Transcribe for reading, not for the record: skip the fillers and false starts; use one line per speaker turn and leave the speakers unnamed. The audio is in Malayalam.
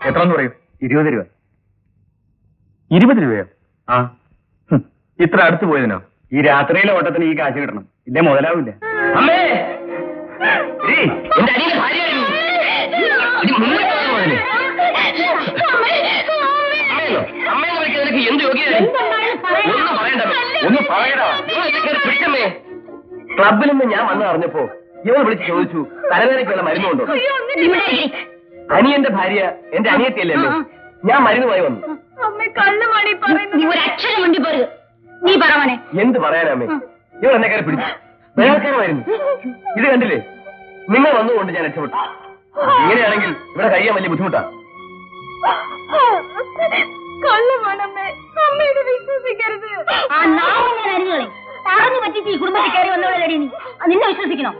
എത്രന്ന് പറയും?
20 രൂപ.
20 രൂപയോ?
ആ.
ഇത്ര അടുത്ത് പോയതിനോ?
ഈ രാത്രിയിലെ ഓട്ടത്തിന് ഈ കാശ് കിട്ടണം, ഇല്ലേ മുതലാവില്ല.
അമ്മേ, എന്റെ അനിയന്റെ ഭാര്യയായിരുന്നു. അമ്മയെന്ന് വിളിക്കാൻ നിനക്ക് എന്ത് യോഗ്യത? ഒന്ന് പറയടാ. പിടിച്ചമ്മേ. ക്ലബിൽ നിന്ന് ഞാൻ വന്ന് അറിഞ്ഞപ്പോ ഇവൾ വിളിച്ച് ചോദിച്ചു തലവേദനയ്ക്കുള്ള മരുന്നുണ്ടോ. അനിയന്റെ ഭാര്യ എന്റെ അനിയത്തിയല്ലേ അമ്മേ? ഞാൻ മരുന്നുമായി വന്നു. എന്ത് പറയാനമ്മേ? ഇവൾ എന്നെ കയറി പിടിച്ചു. ബലാത്കാരമായിരുന്നു. ഇത് കണ്ടില്ലേ? നിങ്ങൾ വന്നുകൊണ്ട് ഞാൻ രക്ഷപ്പെട്ടു. ഇങ്ങനെയാണെങ്കിൽ ഇവിടെ കഴിയാൻ വലിയ ബുദ്ധിമുട്ടാ.
കുടുംബത്തിൽ കയറി വന്നോളെ നിന്നെ വിശ്വസിക്കണോ?